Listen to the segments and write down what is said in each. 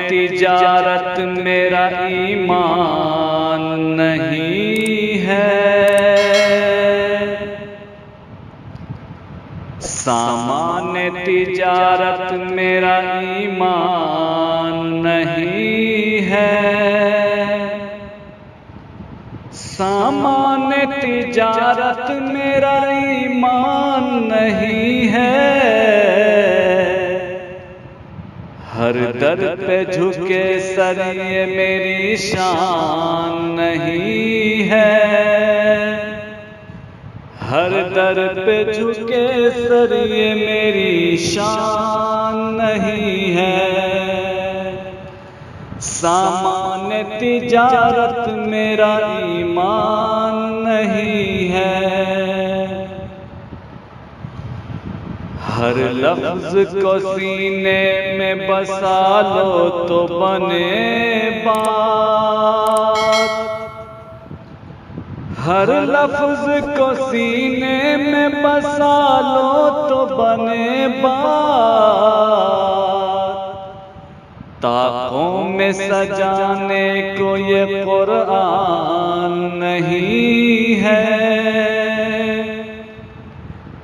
तिजारत मेरा ईमान नहीं है। सामान तिजारत मेरा ईमान नहीं है। सामान तिजारत मेरा ईमान नहीं है। हर दर पे झुके सर ये मेरी शान नहीं है। हर दर पे झुके सर ये मेरी शान नहीं है। सामान तिजारत मेरा ईमान नहीं है। हर लफ्ज को सीने में बसा लो तो बने बात। हर लफ्ज को सीने में बसा लो तो बने बात। ताकों में सजाने को ये कुरान नहीं है।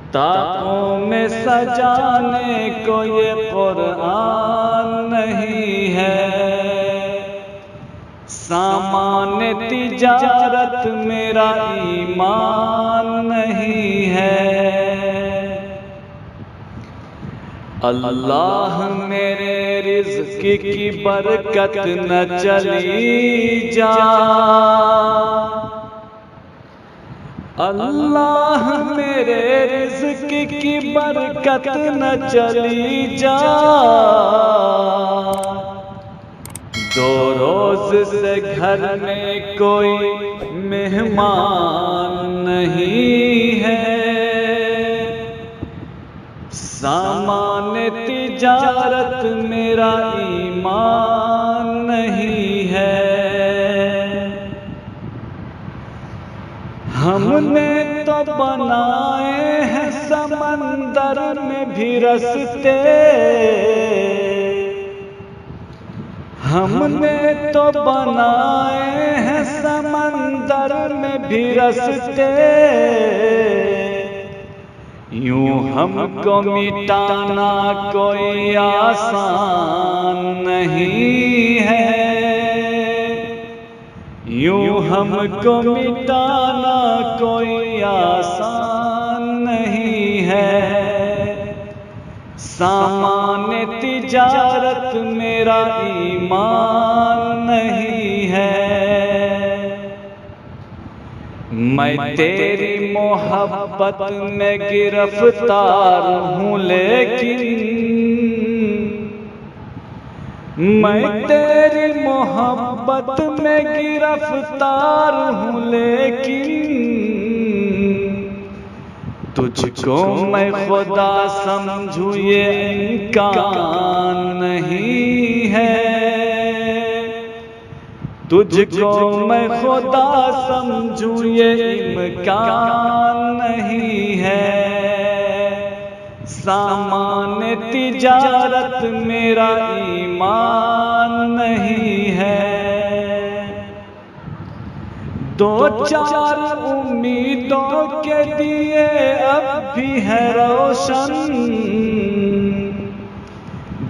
ताकों में सजाने को ये कुरान नहीं है। सामान तिजारत मेरा ईमान नहीं है। अल्लाह मेरे रिज़्क़ की बरकत न चली जा। अल्लाह मेरे रिज़्क़ की बरकत न चली जा। दो रोज से घर में कोई मेहमान नहीं है। सामान तिजारत मेरा ईमान नहीं है। हमने तो बनाए हैं समंदर में भी रस्ते। हमने तो बनाए हैं समंदर में भी रस्ते। यूं हमको मिटाना कोई आसान नहीं है। यूं हमको मिटाना कोई आसान नहीं है। सामान तिजारत मेरा ईमान नहीं है। मैं तेरी मोहब्बत में गिरफ्तार हूँ लेकिन मैं तेरी मोहब्बत में गिरफ्तार हूँ लेकिन तुझको मैं खुदा समझूं ये इम्कान नहीं है। तुझको मैं खुदा समझूं ये इम्कान नहीं है। सामान तिजारत मेरा ईमान नहीं है। दो चार उम्मीदों के दिए अब भी है रोशन।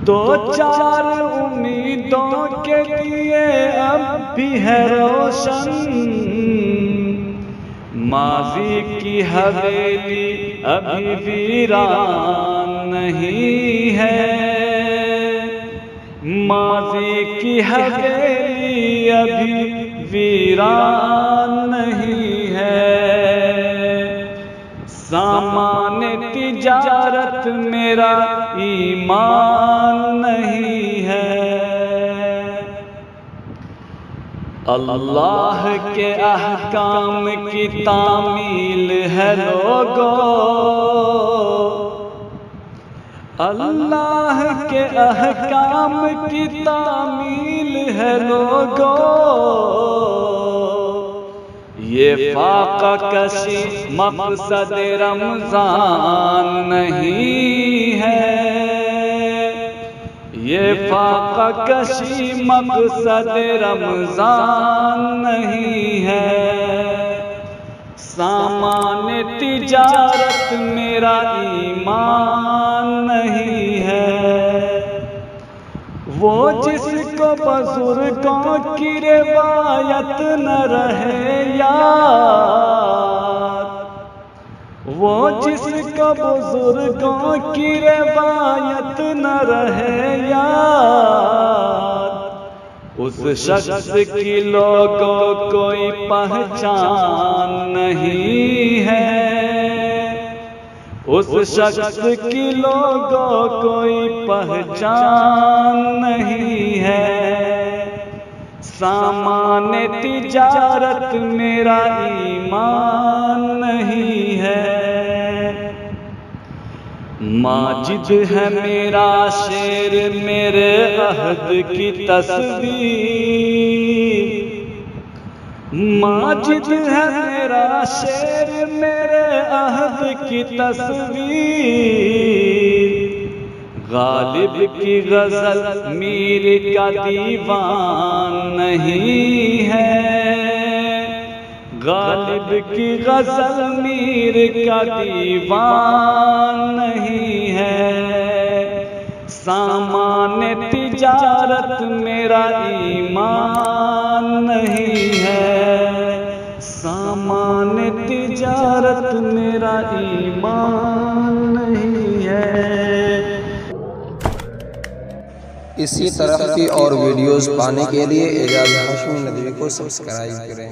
दो चार उम्मीदों के दिए अब भी है रोशन। माज़ी की हवेली अभी वीरान नहीं है। माज़ी की हवेली अभी वीरान नहीं है। सामान तिजारत मेरा ईमान नहीं है। अल्लाह के अहकाम की तामील है लोगों। अल्लाह के अहकाम की तामील है लोगों। ये फाका कशी मकसद रमजान नहीं है। ये फाका कशी मकसद रमजान नहीं है, सामान तिजारत मेरा ईमान नहीं है। वो जिसको बुजुर्गों की रिवायत न रहे याद, वो जिसको बुजुर्गों की रिवायत न रहे याद, उस शख्स की लोगों कोई पहचान नहीं है, उस शख्स की लोगों कोई पहचान नहीं है। सामान तिजारत मेरा ईमान नहीं है। माजिद है मेरा शेर मेरे अहद की तस्वीर, माजिद है मेरा शेर मेरे अहद की तस्वीर। गालिब की गजल मीर का दीवान नहीं है, गालिब की गजल मीर का दीवान नहीं है। सामान तिजारत मेरा ईमान नहीं है, सामान तिजारत मेरा ईमान नहीं है। इसी तरह की और वीडियोस पाने के लिए एजाज हाशमी नदवी को सब्सक्राइब करें।